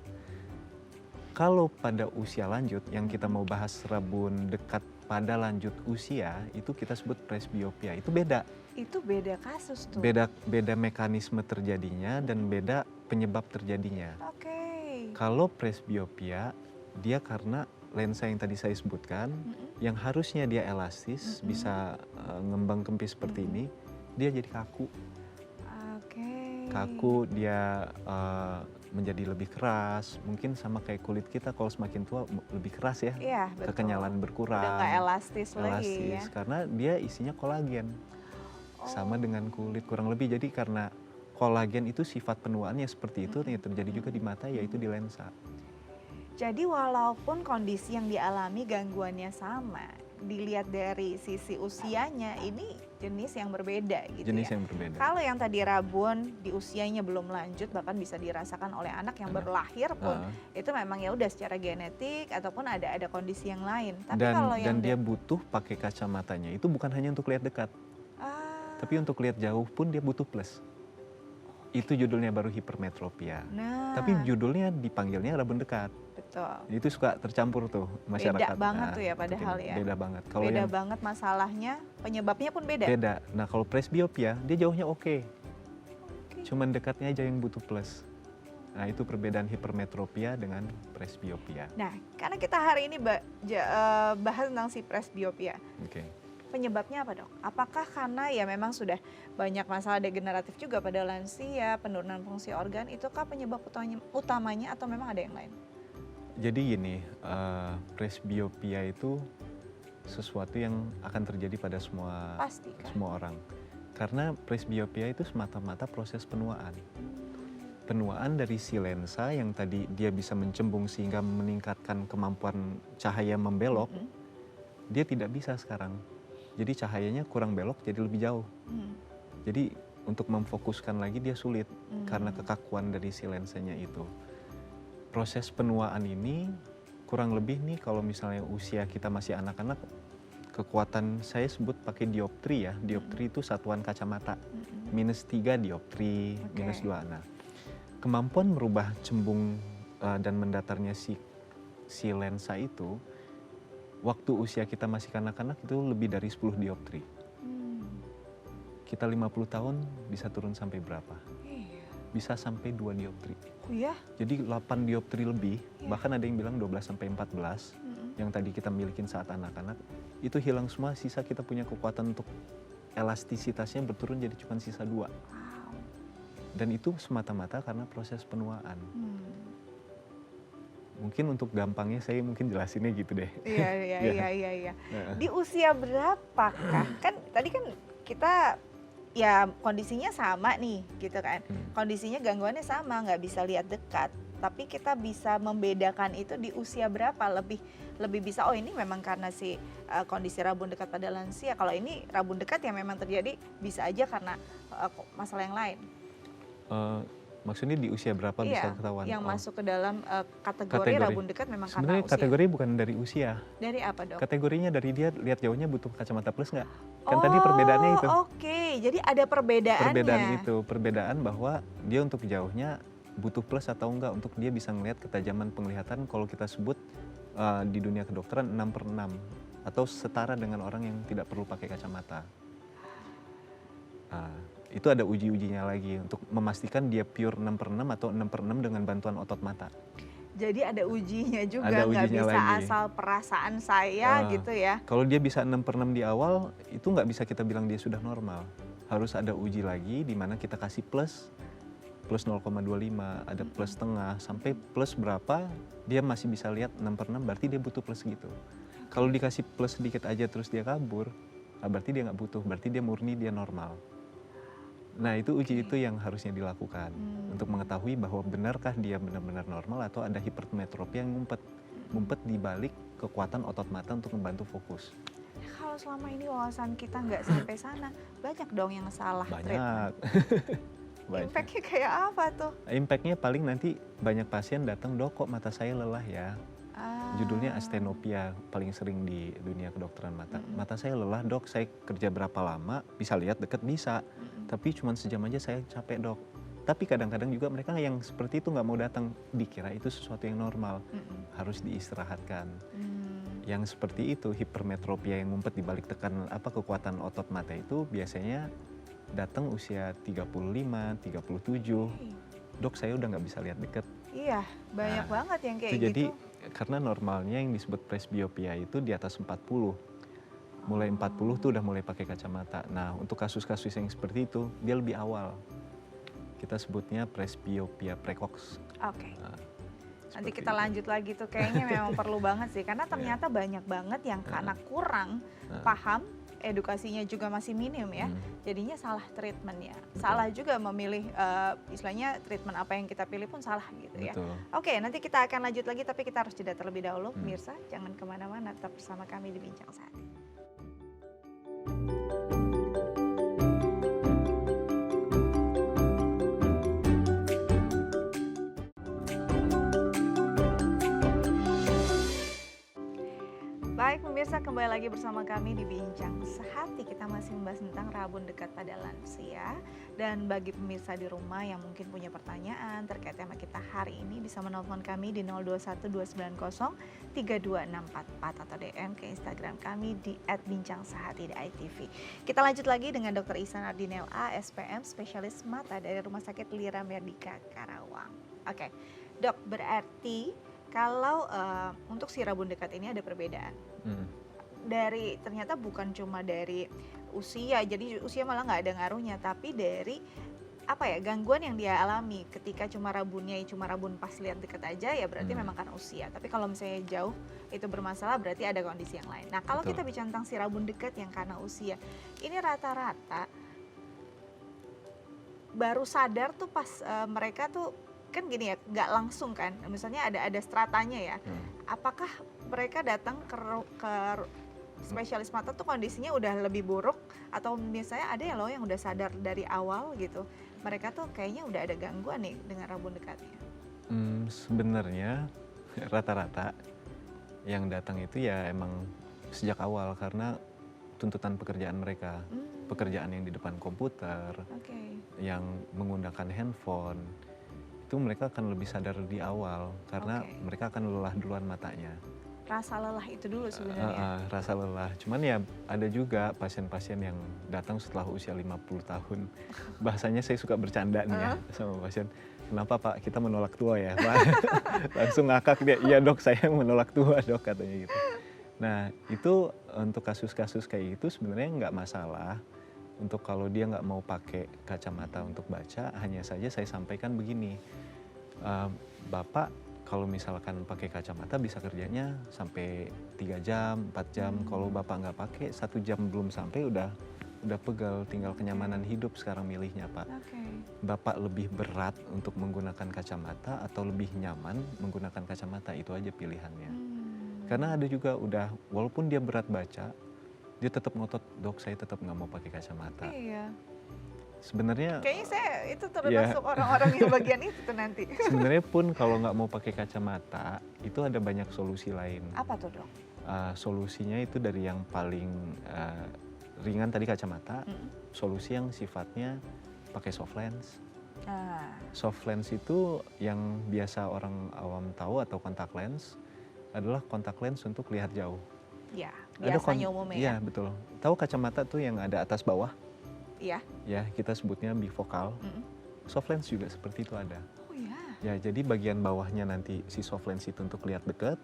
S2: Kalau pada usia lanjut yang kita mau bahas rabun dekat pada lanjut usia itu kita sebut presbiopia. Itu beda.
S1: Itu beda kasus tuh.
S2: Beda mekanisme terjadinya dan beda penyebab terjadinya.
S1: Oke.
S2: Kalau presbiopia dia karena lensa yang tadi saya sebutkan yang harusnya dia elastis bisa ngembang kempis seperti ini, dia jadi kaku.
S1: Oke.
S2: Kaku, dia menjadi lebih keras, mungkin sama kayak kulit kita kalau semakin tua lebih keras ya.
S1: Iya, betul.
S2: Kekenyalan berkurang.
S1: Udah nggak elastis lagi ya.
S2: Karena dia isinya kolagen. Sama dengan kulit kurang lebih. Jadi karena kolagen itu sifat penuaannya seperti itu, yang terjadi juga di mata yaitu di lensa.
S1: Jadi walaupun kondisi yang dialami gangguannya sama, dilihat dari sisi usianya ini jenis yang berbeda gitu
S2: Jenis
S1: ya.
S2: yang berbeda.
S1: Kalau yang tadi rabun di usianya belum lanjut bahkan bisa dirasakan oleh anak yang baru lahir pun itu memang ya udah secara genetik ataupun ada kondisi yang lain. Tapi kalau yang
S2: dan dia butuh pakai kacamatanya itu bukan hanya untuk lihat dekat, tapi untuk lihat jauh pun dia butuh plus. Itu judulnya baru hipermetropia.
S1: Nah,
S2: Tapi judulnya dipanggilnya rabun dekat.
S1: betul.
S2: Itu suka tercampur tuh masyarakat.
S1: Beda banget tuh ya padahal ya.
S2: Beda banget. Kalau
S1: Beda
S2: yang
S1: banget masalahnya, penyebabnya pun beda.
S2: beda. Nah, kalau presbiopia dia jauhnya oke. Cuman dekatnya aja yang butuh plus. Nah, itu perbedaan hipermetropia dengan presbiopia.
S1: Nah, karena kita hari ini bahas tentang si presbiopia.
S2: Oke.
S1: Penyebabnya apa, Dok? Apakah karena ya memang sudah banyak masalah degeneratif juga pada lansia, penurunan fungsi organ, itukah penyebab utamanya atau memang ada yang lain?
S2: Jadi gini, presbiopia itu sesuatu yang akan terjadi pada
S1: Pasti kan?
S2: semua orang. Karena presbiopia itu semata-mata proses penuaan. Penuaan dari si lensa yang tadi dia bisa mencembung sehingga meningkatkan kemampuan cahaya membelok, dia tidak bisa sekarang. Jadi cahayanya kurang belok jadi lebih jauh. Jadi untuk memfokuskan lagi dia sulit karena kekakuan dari si lensanya itu. Proses penuaan ini kurang lebih nih kalau misalnya usia kita masih anak-anak kekuatan saya sebut pakai dioptri ya. Dioptri itu satuan kacamata. -3 dioptri,
S1: Oke.
S2: -2. Nah, kemampuan merubah cembung dan mendatarnya si lensa itu, waktu usia kita masih kanak-kanak itu lebih dari 10 dioptri. Kita 50 tahun bisa turun sampai berapa?
S1: Iya.
S2: Bisa sampai 2 dioptri.
S1: Oh ya?
S2: Jadi 8 dioptri lebih,
S1: Iya.
S2: bahkan ada yang bilang 12 sampai 14 yang tadi kita milikin saat anak-anak, itu hilang semua, sisa kita punya kekuatan untuk elastisitasnya berturun jadi cuma sisa 2.
S1: Wow.
S2: Dan itu semata-mata karena proses penuaan.
S1: Hmm.
S2: Mungkin untuk gampangnya saya mungkin jelasinnya gitu deh.
S1: Iya. Di usia berapakah? Kan tadi kan kita ya kondisinya sama nih gitu kan. Kondisinya gangguannya sama, nggak bisa lihat dekat. Tapi kita bisa membedakan itu di usia berapa, lebih bisa, oh ini memang karena si kondisi rabun dekat pada lansia. Kalau ini rabun dekat yang memang terjadi bisa aja karena masalah yang lain.
S2: Maksudnya di usia berapa bisa ketahuan?
S1: Yang masuk ke dalam kategori rabun dekat memang karena
S2: Sebenarnya
S1: usia.
S2: kategori bukan dari usia.
S1: Dari apa, Dok?
S2: Kategorinya dari dia lihat jauhnya butuh kacamata plus nggak? Kan tadi perbedaannya itu.
S1: Oke, jadi ada perbedaannya.
S2: Perbedaan itu, perbedaan bahwa dia untuk jauhnya butuh plus atau enggak untuk dia bisa melihat ketajaman penglihatan, kalau kita sebut di dunia kedokteran 6/6 atau setara dengan orang yang tidak perlu pakai kacamata. Itu ada uji-ujinya lagi untuk memastikan dia pure 6/6 atau 6/6 dengan bantuan otot mata.
S1: Jadi ada ujinya juga,
S2: Ada
S1: nggak
S2: ujinya
S1: bisa
S2: lagi.
S1: asal perasaan saya gitu ya.
S2: Kalau dia bisa 6/6 di awal, itu nggak bisa kita bilang dia sudah normal. Harus ada uji lagi di mana kita kasih plus 0,25, ada plus setengah, sampai plus berapa dia masih bisa lihat 6/6, berarti dia butuh plus gitu. Kalau dikasih plus sedikit aja terus dia kabur, berarti dia nggak butuh, berarti dia murni, dia normal. Nah itu uji itu yang harusnya dilakukan untuk mengetahui bahwa benarkah dia benar-benar normal atau ada hipermetropi yang ngumpet di balik kekuatan otot mata untuk membantu fokus.
S1: Kalau selama ini wawasan kita nggak sampai sana, banyak dong yang salah treatment.
S2: Banyak.
S1: Impact-nya kayak apa tuh?
S2: Impact-nya paling nanti banyak pasien datang, dok kok mata saya lelah ya. Judulnya astenopia, paling sering di dunia kedokteran mata. Mata saya lelah, dok, saya kerja berapa lama, bisa lihat deket bisa, tapi cuma sejam aja saya capek, dok. Tapi kadang-kadang juga mereka yang seperti itu nggak mau datang, dikira itu sesuatu yang normal, harus diistirahatkan. Yang seperti itu, hipermetropia yang ngumpet di balik tekanan kekuatan otot mata itu biasanya datang usia 35, 37, dok saya udah nggak bisa lihat deket.
S1: Iya, banyak banget yang kayak gitu.
S2: Jadi karena normalnya yang disebut presbiopia itu di atas 40. Mulai 40 tuh udah mulai pakai kacamata. Nah, untuk kasus-kasus yang seperti itu, dia lebih awal. Kita sebutnya presbiopia precox.
S1: Oke. Nanti kita lanjut lagi tuh, kayaknya memang perlu banget sih. Karena ternyata banyak banget yang karena kurang paham, edukasinya juga masih minim ya. Jadinya salah treatment ya. Salah juga memilih istilahnya treatment apa yang kita pilih pun salah gitu ya. Oke, nanti kita akan lanjut lagi tapi kita harus jeda terlebih dahulu. Pemirsa, jangan kemana-mana, tetap bersama kami di Bincang Saat Ini. Baik pemirsa, kembali lagi bersama kami di Bincang Sehati. Kita masih membahas tentang rabun dekat pada lansia. Dan bagi pemirsa di rumah yang mungkin punya pertanyaan terkait tema kita hari ini, bisa menelpon kami di 0212903244 atau DM ke Instagram kami di @bincang_sehati_itv. Kita lanjut lagi dengan Dr. Ihsan Ardinel A, SPM, spesialis mata dari Rumah Sakit Lira Merdeka, Karawang. Oke, dok, berarti kalau untuk si rabun dekat ini ada perbedaan. Dari ternyata bukan cuma dari usia, jadi usia malah nggak ada ngaruhnya, tapi dari gangguan yang dia alami ketika cuma rabun pas lihat dekat aja ya berarti memang karena usia. Tapi kalau misalnya jauh itu bermasalah berarti ada kondisi yang lain. Nah kalau kita bicara tentang si rabun dekat yang karena usia, ini rata-rata baru sadar tuh pas mereka tuh kan gini ya, nggak langsung kan, misalnya ada stratanya ya. Apakah mereka datang ke spesialis mata tuh kondisinya udah lebih buruk, atau misalnya ada ya loh yang udah sadar dari awal gitu, mereka tuh kayaknya udah ada gangguan nih dengan rabun dekatnya?
S2: Sebenarnya rata-rata yang datang itu ya emang sejak awal karena tuntutan pekerjaan mereka.
S1: Hmm,
S2: Pekerjaan yang di depan komputer,
S1: oke.
S2: yang menggunakan handphone, itu mereka akan lebih sadar di awal karena
S1: Oke.
S2: mereka akan lelah duluan matanya.
S1: Rasa lelah itu dulu sebenarnya.
S2: Rasa lelah. Cuman ya ada juga pasien-pasien yang datang setelah usia 50 tahun. Bahasanya saya suka bercanda nih ya sama pasien. Kenapa Pak kita menolak tua ya Pak? Langsung ngakak dia, iya dok saya menolak tua dok katanya gitu. Nah itu untuk kasus-kasus kayak gitu sebenarnya nggak masalah. Untuk kalau dia nggak mau pakai kacamata untuk baca, hanya saja saya sampaikan begini, Bapak kalau misalkan pakai kacamata bisa kerjanya sampai 3 jam, 4 jam. Kalau Bapak nggak pakai 1 jam belum sampai udah pegal, tinggal kenyamanan hidup sekarang milihnya Pak.
S1: Oke.
S2: Bapak lebih berat untuk menggunakan kacamata atau lebih nyaman menggunakan kacamata, itu aja pilihannya. Karena ada juga udah walaupun dia berat baca, dia tetap ngotot, dok saya tetap nggak mau pakai kacamata.
S1: Iya.
S2: Sebenarnya
S1: Kayaknya saya itu termasuk orang-orang yang bagian itu tuh nanti.
S2: sebenarnya pun kalau nggak mau pakai kacamata itu ada banyak solusi lain.
S1: Apa tuh dok?
S2: Solusinya itu dari yang paling ringan tadi kacamata, solusi yang sifatnya pakai soft lens. Soft lens itu yang biasa orang awam tahu atau kontak lens adalah kontak lens untuk lihat jauh.
S1: Ya,
S2: Ada
S1: biasanya umumnya
S2: Iya
S1: ya.
S2: betul. Tahu kacamata tuh yang ada atas bawah?
S1: Iya.
S2: Ya kita sebutnya bifokal. Soft lens juga seperti itu ada.
S1: Oh ya.
S2: Ya jadi bagian bawahnya nanti si soft lens itu untuk lihat dekat,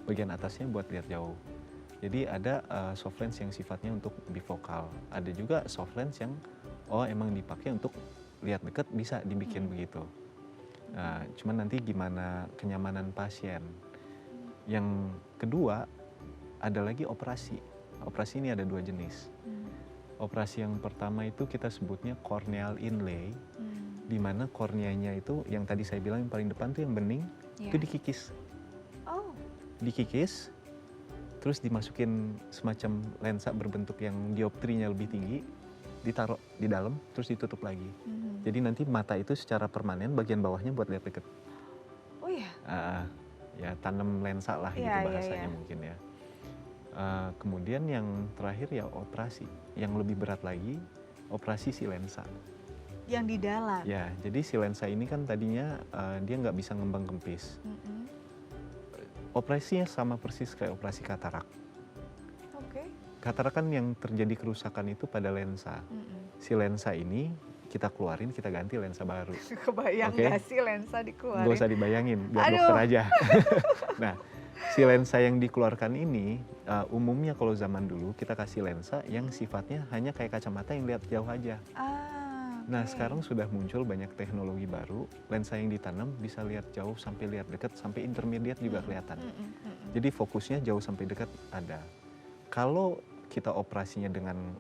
S2: bagian atasnya buat lihat jauh. Jadi ada soft lens yang sifatnya untuk bifokal. Ada juga soft lens yang emang dipakai untuk lihat dekat, bisa dibikin begitu. Cuman nanti gimana kenyamanan pasien. Yang kedua ada lagi operasi. Operasi ini ada 2 jenis. Operasi yang pertama itu kita sebutnya corneal inlay, di mana korneanya itu yang tadi saya bilang yang paling depan tuh yang bening, itu dikikis.
S1: Oh.
S2: Dikikis, terus dimasukin semacam lensa berbentuk yang dioptrinya lebih tinggi, ditaruh di dalam, terus ditutup lagi. Jadi nanti mata itu secara permanen bagian bawahnya buat lihat deket.
S1: Oh ya.
S2: Ya tanam lensa lah gitu bahasanya mungkin ya. Kemudian yang terakhir ya operasi, yang lebih berat lagi, operasi si lensa.
S1: Yang di dalam.
S2: Ya, jadi si lensa ini kan tadinya dia nggak bisa ngembang kempis. Operasinya sama persis kayak operasi katarak.
S1: Oke.
S2: Katarak kan yang terjadi kerusakan itu pada lensa. Si lensa ini kita keluarin, kita ganti lensa baru.
S1: Kebayang nggak sih lensa dikeluarin?
S2: Nggak usah dibayangin, biar dokter aja. Nah, si lensa yang dikeluarkan ini umumnya kalau zaman dulu kita kasih lensa yang sifatnya hanya kayak kacamata yang lihat jauh aja. Nah sekarang sudah muncul banyak teknologi baru, lensa yang ditanam bisa lihat jauh sampai lihat dekat, sampai intermediate juga kelihatan. Jadi fokusnya jauh sampai dekat ada. Kalau kita operasinya dengan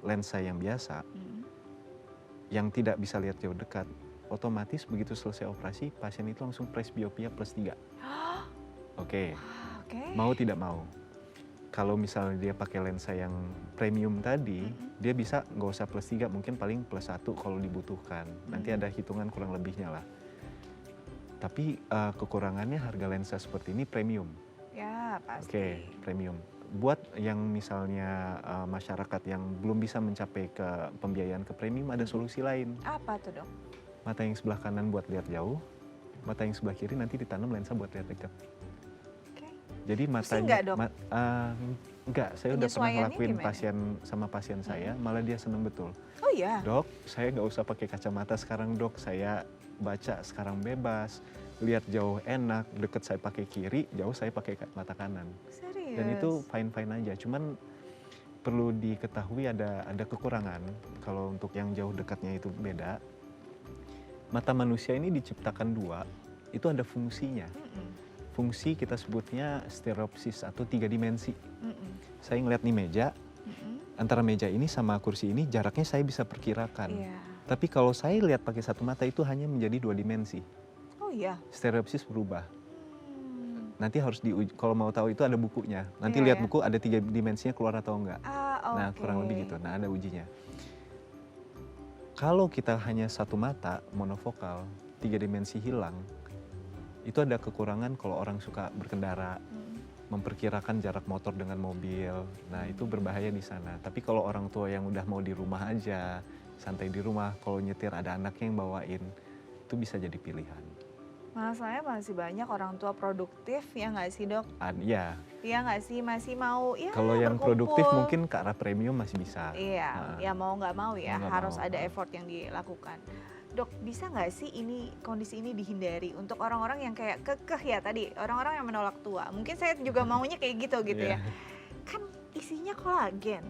S2: lensa yang biasa, yang tidak bisa lihat jauh dekat, otomatis begitu selesai operasi pasien itu langsung presbiopia +3. Oke. Mau tidak mau. Kalau misalnya dia pakai lensa yang premium tadi, dia bisa nggak usah +3, mungkin paling +1 kalau dibutuhkan. Nanti ada hitungan kurang lebihnya lah. Tapi kekurangannya harga lensa seperti ini premium.
S1: Ya pasti.
S2: Oke, premium. Buat yang misalnya masyarakat yang belum bisa mencapai ke pembiayaan ke premium, ada solusi lain.
S1: Apa tuh dok?
S2: Mata yang sebelah kanan buat lihat jauh, mata yang sebelah kiri nanti ditanam lensa buat lihat dekat. Jadi matanya enggak, saya udah pernah ngelakuin pasien saya, malah dia seneng betul.
S1: Oh iya.
S2: Dok, saya nggak usah pakai kacamata sekarang dok, saya baca sekarang bebas, lihat jauh enak, deket saya pakai kiri, jauh saya pakai mata kanan.
S1: Serius?
S2: Dan itu fine aja, cuman perlu diketahui ada kekurangan kalau untuk yang jauh dekatnya itu beda. Mata manusia ini diciptakan 2, itu ada fungsinya. Fungsi kita sebutnya stereopsis atau 3 dimensi. Saya ngeliat nih meja, antara meja ini sama kursi ini jaraknya saya bisa perkirakan. Tapi kalau saya lihat pakai satu mata itu hanya menjadi 2 dimensi.
S1: Oh iya.
S2: Stereopsis berubah. Nanti harus diuji, kalau mau tahu itu ada bukunya. Nanti lihat buku ada 3 dimensinya keluar atau enggak. Nah kurang lebih gitu, nah ada ujinya. Kalau kita hanya satu mata, monofokal, 3 dimensi hilang, itu ada kekurangan kalau orang suka berkendara, memperkirakan jarak motor dengan mobil. Nah, itu berbahaya di sana. Tapi kalau orang tua yang udah mau di rumah aja, santai di rumah, kalau nyetir ada anaknya yang bawain, itu bisa jadi pilihan.
S1: Masalahnya masih banyak orang tua produktif ya nggak sih dok?
S2: Ya,
S1: Iya nggak sih, masih mau ya
S2: kalau yang produktif
S1: berkumpul.
S2: mungkin ke arah premium masih bisa.
S1: Iya, ya mau nggak mau ya
S2: Mau nggak
S1: harus
S2: mau,
S1: ada effort yang dilakukan. Dok, bisa nggak sih ini kondisi ini dihindari untuk orang-orang yang kayak kekeh ya tadi, orang-orang yang menolak tua. Mungkin saya juga maunya kayak gitu
S2: Iya.
S1: ya. Kan isinya kolagen.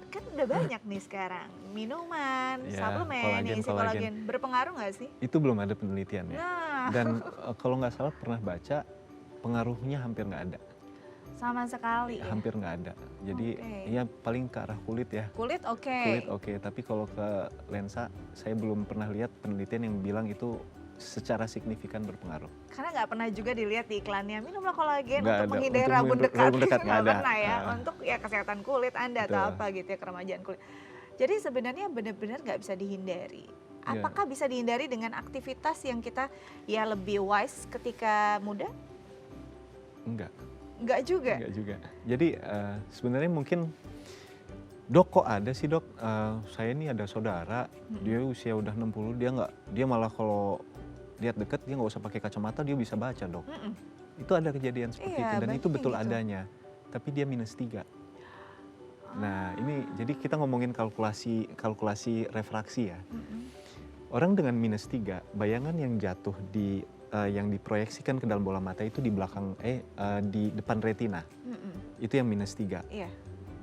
S1: Kan udah banyak nih sekarang minuman,
S2: Ya,
S1: suplemen yang isi
S2: kolagen.
S1: kolagen. Berpengaruh nggak sih?
S2: Itu belum ada penelitian ya.
S1: Nah,
S2: Dan kalau nggak salah pernah baca, pengaruhnya hampir nggak ada.
S1: sama sekali ya.
S2: Hampir nggak ada. Jadi
S1: Oke.
S2: ya paling ke arah kulit ya.
S1: Kulit oke.
S2: Kulit oke, tapi kalau ke lensa saya belum pernah lihat penelitian yang bilang itu secara signifikan berpengaruh.
S1: Karena nggak pernah juga dilihat di iklannya minumlah kolagen
S2: Nggak
S1: untuk
S2: ada.
S1: menghindari
S2: Untuk
S1: rambut dekat.
S2: rambut dekat nggak ada.
S1: Pernah ya,
S2: Nah.
S1: untuk ya kesehatan kulit Anda atau
S2: Betul.
S1: apa gitu ya, keremajaan kulit. Jadi sebenarnya benar-benar nggak bisa dihindari.
S2: Iya.
S1: Apakah bisa dihindari dengan aktivitas yang kita ya lebih wise ketika muda?
S2: Enggak,
S1: Nggak juga.
S2: enggak juga. Jadi sebenarnya mungkin dok kok ada sih dok, saya ini ada saudara, dia usia udah 60, dia malah kalau lihat deket dia nggak usah pakai kacamata dia bisa baca dok.
S1: Mm-mm.
S2: Itu ada kejadian seperti
S1: Iya,
S2: itu dan
S1: banyak
S2: itu betul
S1: yang gitu.
S2: adanya. Tapi dia -3. Nah, ini jadi kita ngomongin kalkulasi refraksi ya.
S1: Mm-mm.
S2: Orang dengan -3, bayangan yang jatuh di yang diproyeksikan ke dalam bola mata itu di belakang di depan retina.
S1: Mm-mm.
S2: Itu yang -3.
S1: Iya.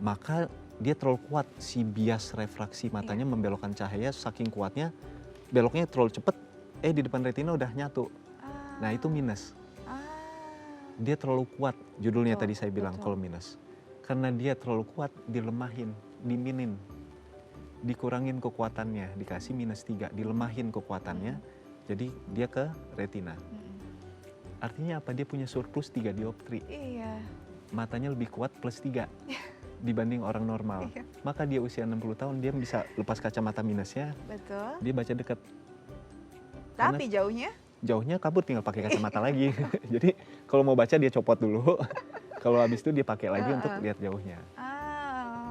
S2: Maka dia terlalu kuat si bias refraksi matanya membelokkan cahaya saking kuatnya, beloknya terlalu cepet, di depan retina udah nyatu. Nah, itu minus.
S1: Ah.
S2: Dia terlalu kuat, judulnya
S1: Betul,
S2: tadi saya bilang
S1: betul.
S2: kalau minus. Karena dia terlalu kuat, dilemahin, diminin, dikurangin kekuatannya, dikasih -3, dilemahin kekuatannya, jadi dia ke retina.
S1: Mm-mm.
S2: Artinya apa? Dia punya surplus 3 dioptri,
S1: Iya.
S2: matanya lebih kuat +3 dibanding orang normal.
S1: Iya.
S2: Maka dia usia 60 tahun, dia bisa lepas kacamata minusnya,
S1: Betul.
S2: dia baca dekat.
S1: Tapi jauhnya?
S2: Jauhnya kabur tinggal pakai kacamata lagi. Jadi kalau mau baca dia copot dulu, kalau habis itu dia pakai lagi untuk lihat jauhnya.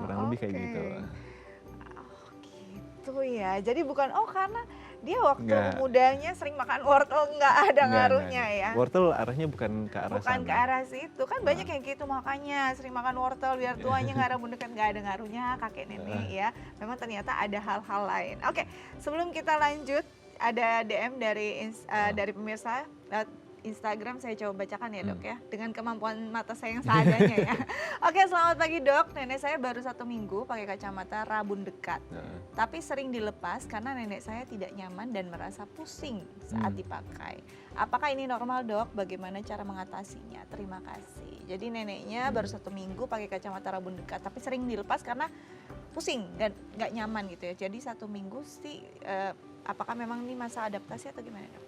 S2: Kurang lebih kayak gitu.
S1: Oh gitu ya. Jadi bukan karena dia waktu
S2: Nggak.
S1: mudanya sering makan wortel nggak ada ngaruhnya ya.
S2: Wortel arahnya bukan ke arah
S1: Bukan
S2: sana.
S1: ke arah situ. Kan banyak yang gitu makanya sering makan wortel biar tuanya nggak rambut dekat, nggak ada ngaruhnya kakek nenek ya. Memang ternyata ada hal-hal lain. Oke, sebelum kita lanjut ada DM dari pemirsa lewat Instagram, saya coba bacakan ya dok ya, dengan kemampuan mata saya yang seadanya ya. Oke, selamat pagi dok, nenek saya baru 1 minggu pakai kacamata rabun dekat. Tapi sering dilepas karena nenek saya tidak nyaman dan merasa pusing saat dipakai. Apakah ini normal dok? Bagaimana cara mengatasinya? Terima kasih. Jadi neneknya baru 1 minggu pakai kacamata rabun dekat, tapi sering dilepas karena pusing dan nggak nyaman gitu ya. Jadi 1 minggu sih, apakah memang ini masa adaptasi atau gimana dok?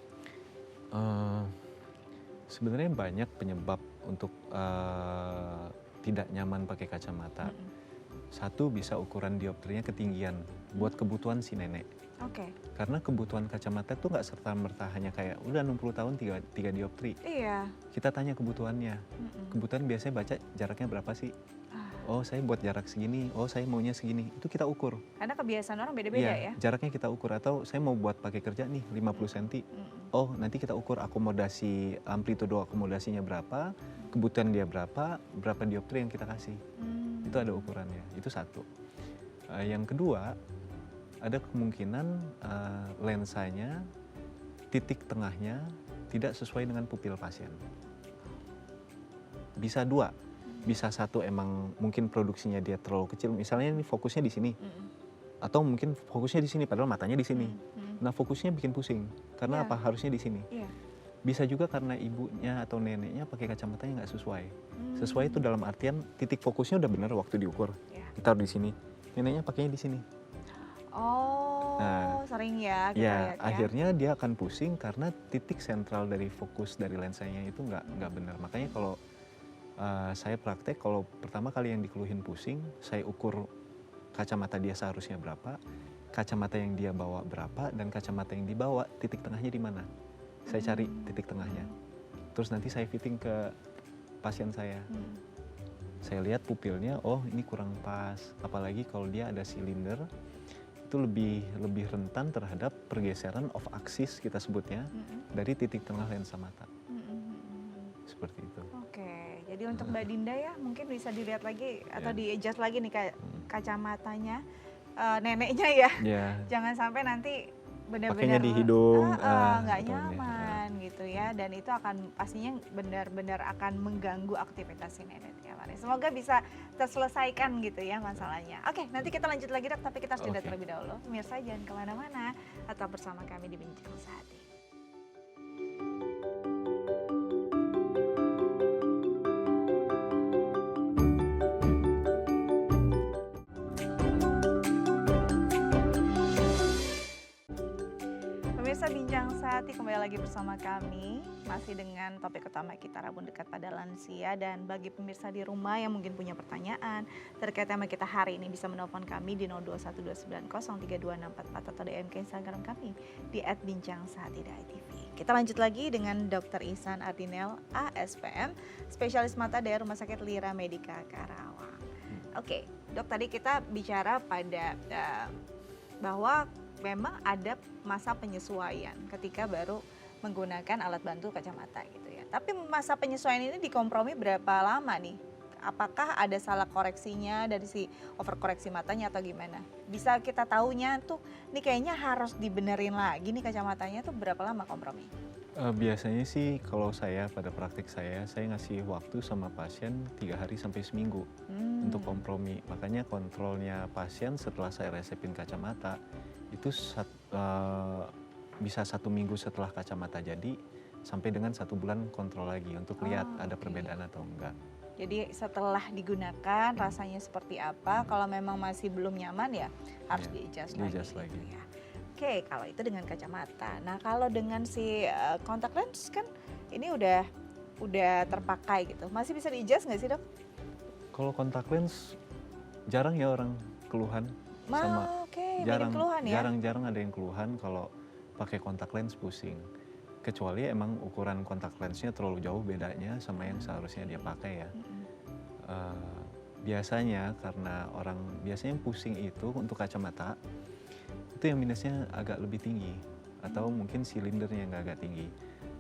S2: Sebenarnya banyak penyebab untuk tidak nyaman pakai kacamata. Satu, bisa ukuran dioptrinya ketinggian buat kebutuhan si nenek.
S1: Oke.
S2: Karena kebutuhan kacamata tuh nggak serta-merta hanya kayak udah 60 tahun 3 dioptri.
S1: Iya.
S2: Kita tanya kebutuhannya. Kebutuhan biasanya baca jaraknya berapa sih? Oh, saya buat jarak segini. Oh, saya maunya segini. Itu kita ukur.
S1: Karena kebiasaan orang beda-beda ya.
S2: Jaraknya kita ukur. Atau saya mau buat pakai kerja nih 50 cm. Oh, nanti kita ukur akomodasi, amplitudo akomodasinya berapa, kebutuhan dia berapa dioptri yang kita kasih. Itu ada ukurannya. Itu satu. Yang kedua, ada kemungkinan lensanya, titik tengahnya tidak sesuai dengan pupil pasien. Bisa dua. Bisa satu, emang mungkin produksinya dia terlalu kecil. Misalnya ini fokusnya di sini. Atau mungkin fokusnya di sini padahal matanya di sini. Nah, fokusnya bikin pusing. Karena apa? Harusnya di sini. Bisa juga karena ibunya atau neneknya pakai kacamatanya nggak sesuai. Sesuai itu dalam artian titik fokusnya udah benar waktu diukur. Ditaruh di sini. Neneknya pakainya di sini.
S1: Oh, sering ya kita lihat ya.
S2: Akhirnya dia akan pusing karena titik sentral dari fokus dari lensanya itu nggak benar. Makanya kalau saya praktek, kalau pertama kali yang dikeluhin pusing, saya ukur kacamata dia seharusnya berapa, kacamata yang dia bawa berapa, dan kacamata yang dibawa titik tengahnya di mana. Saya cari titik tengahnya. Terus nanti saya fitting ke pasien saya.
S1: Hmm.
S2: Saya lihat pupilnya, oh ini kurang pas. Apalagi kalau dia ada silinder, itu lebih rentan terhadap pergeseran off axis kita sebutnya dari titik tengah lensa mata. Seperti itu.
S1: Oke, jadi untuk Mbak Dinda ya mungkin bisa dilihat lagi atau di-adjust lagi nih kacamatanya neneknya ya. Jangan sampai nanti benar-benar
S2: pakainya di hidung,
S1: nggak nyaman gitu ya, dan itu akan pastinya benar-benar akan mengganggu aktivitas si nenek ya Pak. Semoga bisa terselesaikan gitu ya masalahnya. Oke, nanti kita lanjut lagi Dok, tapi kita harus jeda terlebih dahulu. Pemirsa jangan kemana-mana, atau bersama kami di Bincang Sehati. Pemirsa Bincang Sehati kembali lagi bersama kami, masih dengan topik utama kita rabun dekat pada lansia. Dan bagi pemirsa di rumah yang mungkin punya pertanyaan terkait tema kita hari ini, bisa menelpon kami di 0212903264 atau DM ke Instagram kami di @bincang_sehati.tv. Kita lanjut lagi dengan Dr. Ihsan Ardinel, ASPM, spesialis mata dari Rumah Sakit Lira Medica Karawang. Oke, Dok, tadi kita bicara pada bahwa memang ada masa penyesuaian ketika baru menggunakan alat bantu kacamata gitu ya. Tapi masa penyesuaian ini dikompromi berapa lama nih? Apakah ada salah koreksinya dari si overkoreksi matanya atau gimana? Bisa kita taunya tuh nih kayaknya harus dibenerin lagi nih kacamatanya tuh berapa lama kompromi?
S2: Biasanya sih kalau saya pada praktik saya ngasih waktu sama pasien 3 hari sampai seminggu untuk kompromi. Makanya kontrolnya pasien setelah saya resepin kacamata itu bisa 1 minggu setelah kacamata jadi sampai dengan 1 bulan kontrol lagi untuk lihat ada perbedaan atau enggak.
S1: Jadi setelah digunakan rasanya seperti apa, kalau memang masih belum nyaman ya harus di-adjust lagi. Gitu ya. Oke, kalau itu dengan kacamata. Nah, kalau dengan si contact lens kan ini udah terpakai gitu. Masih bisa di-adjust nggak sih, Dok?
S2: Kalau contact lens jarang ya orang keluhan sama jarang ada yang keluhan kalau pakai contact lens pusing. Kecuali emang ukuran contact lensnya terlalu jauh bedanya sama yang seharusnya dia pakai ya. Biasanya karena biasanya yang pusing itu untuk kacamata itu yang minusnya agak lebih tinggi atau mungkin silindernya yang agak tinggi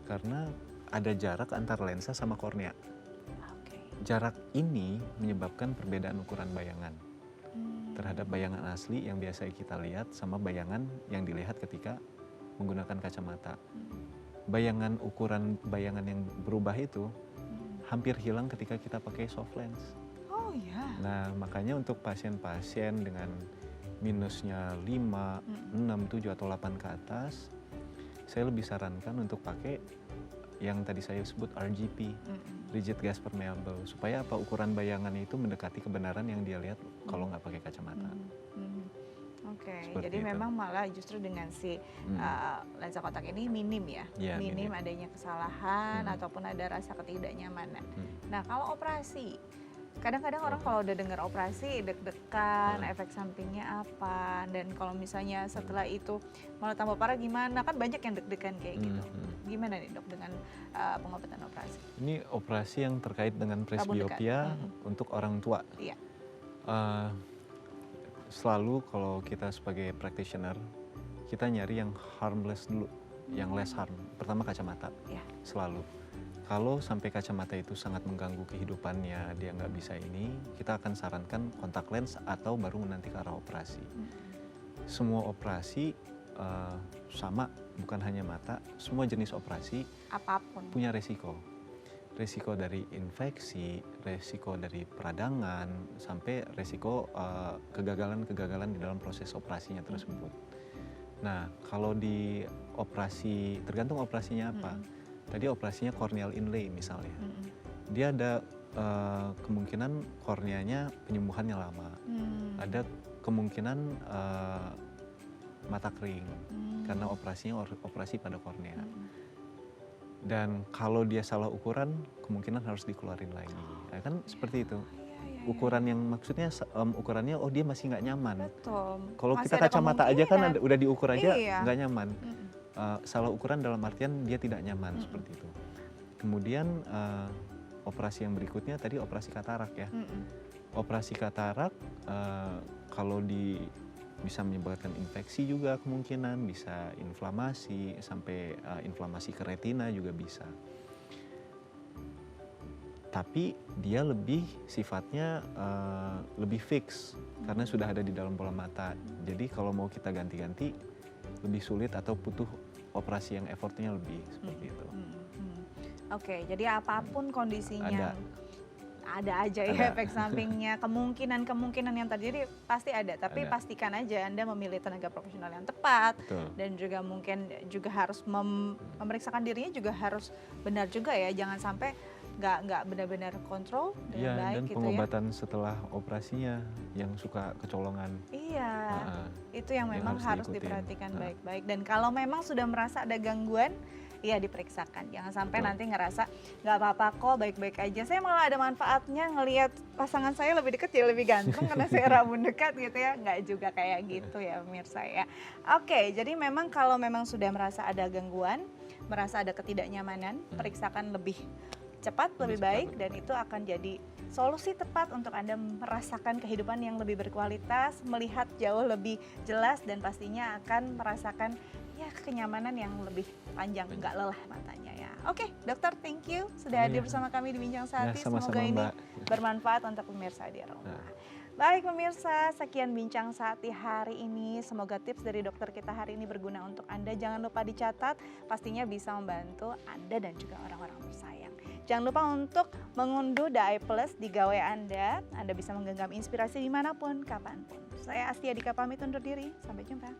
S2: karena ada jarak antar lensa sama kornea. Jarak ini menyebabkan perbedaan ukuran bayangan terhadap bayangan asli yang biasa kita lihat sama bayangan yang dilihat ketika menggunakan kacamata. Ukuran bayangan yang berubah itu hampir hilang ketika kita pakai soft lens.
S1: Oh iya.
S2: Nah, makanya untuk pasien-pasien dengan minusnya 5, 6, 7 atau 8 ke atas, saya lebih sarankan untuk pakai yang tadi saya sebut RGP, rigid gas permeable, supaya apa ukuran bayangannya itu mendekati kebenaran yang dia lihat kalau nggak pakai kacamata.
S1: Oke, jadi itu. Memang malah justru dengan si lensa kontak ini minim ya, minim adanya kesalahan ataupun ada rasa ketidaknyamanan. Nah, kalau operasi, kadang-kadang orang kalau udah dengar operasi deg-degan, efek sampingnya apa, dan kalau misalnya setelah itu malah tambah parah gimana, kan banyak yang deg-degan kayak gitu. Gimana nih Dok dengan pengobatan operasi?
S2: Ini operasi yang terkait dengan presbiopia untuk orang tua.
S1: Iya.
S2: Selalu kalau kita sebagai practitioner, kita nyari yang harmless dulu, yang less harm. Pertama kacamata, selalu. Kalau sampai kacamata itu sangat mengganggu kehidupannya, dia nggak bisa ini, kita akan sarankan kontak lens atau baru nanti ke arah operasi. Semua operasi sama, bukan hanya mata, semua jenis operasi
S1: apapun
S2: punya resiko. Resiko dari infeksi, resiko dari peradangan, sampai resiko kegagalan-kegagalan di dalam proses operasinya tersebut. Nah, kalau di operasi, tergantung operasinya apa. Tadi operasinya corneal inlay misalnya. Dia ada kemungkinan korneanya penyembuhannya lama. Ada kemungkinan mata kering, karena operasinya operasi pada kornea. Dan kalau dia salah ukuran, kemungkinan harus dikeluarin lagi. Ya kan seperti itu. Ukuran yang maksudnya ukurannya dia masih nggak nyaman.
S1: Betul.
S2: Kalau kita kacamata aja kan udah diukur aja nggak nyaman. Salah ukuran dalam artian dia tidak nyaman seperti itu. Kemudian operasi yang berikutnya tadi operasi katarak ya.
S1: Mm-mm.
S2: Operasi katarak kalau bisa menyebabkan infeksi juga kemungkinan, bisa inflamasi sampai inflamasi ke retina juga bisa. Tapi dia lebih sifatnya lebih fix karena sudah ada di dalam bola mata. Jadi kalau mau kita ganti-ganti lebih sulit atau butuh operasi yang effortnya lebih seperti itu.
S1: Oke, jadi apapun kondisinya ada aja ya
S2: Ada.
S1: efek sampingnya, kemungkinan yang terjadi pasti ada. Tapi
S2: Ada.
S1: pastikan aja Anda memilih tenaga profesional yang tepat.
S2: Betul.
S1: Dan juga mungkin juga harus memeriksakan dirinya juga harus benar juga ya, jangan sampai nggak benar-benar kontrol dengan
S2: Iya,
S1: baik
S2: dan
S1: gitu ya.
S2: pengobatan setelah operasinya yang suka kecolongan.
S1: Iya, itu yang
S2: yang
S1: memang harus
S2: diikutin.
S1: diperhatikan baik-baik. Dan kalau memang sudah merasa ada gangguan, ya diperiksakan. Jangan sampai
S2: Betul.
S1: nanti ngerasa nggak apa-apa kok, baik-baik aja. Saya malah ada manfaatnya ngelihat pasangan saya lebih dekat ya lebih ganteng karena saya rabun dekat gitu ya. Nggak juga kayak gitu ya pemirsa ya. Oke, jadi memang kalau memang sudah merasa ada gangguan, merasa ada ketidaknyamanan, periksakan lebih cepat, lebih
S2: cepat,
S1: baik,
S2: lebih
S1: dan
S2: baik.
S1: itu akan jadi solusi tepat untuk Anda merasakan kehidupan yang lebih berkualitas, melihat jauh lebih jelas, dan pastinya akan merasakan ya kenyamanan yang lebih panjang, nggak lelah matanya ya. Oke, dokter, thank you sudah hadir bersama kami di Bincang Sehati.
S2: sama-sama,
S1: Semoga ini
S2: Mbak.
S1: bermanfaat untuk pemirsa di rumah. Baik pemirsa, sekian Bincang Sehati hari ini. Semoga tips dari dokter kita hari ini berguna untuk Anda. Jangan lupa dicatat, pastinya bisa membantu Anda dan juga orang-orang tersayang. Jangan lupa untuk mengunduh The Plus di gawai Anda. Anda bisa menggenggam inspirasi dimanapun, kapanpun. Saya Astia Dika pamit undur diri. Sampai jumpa.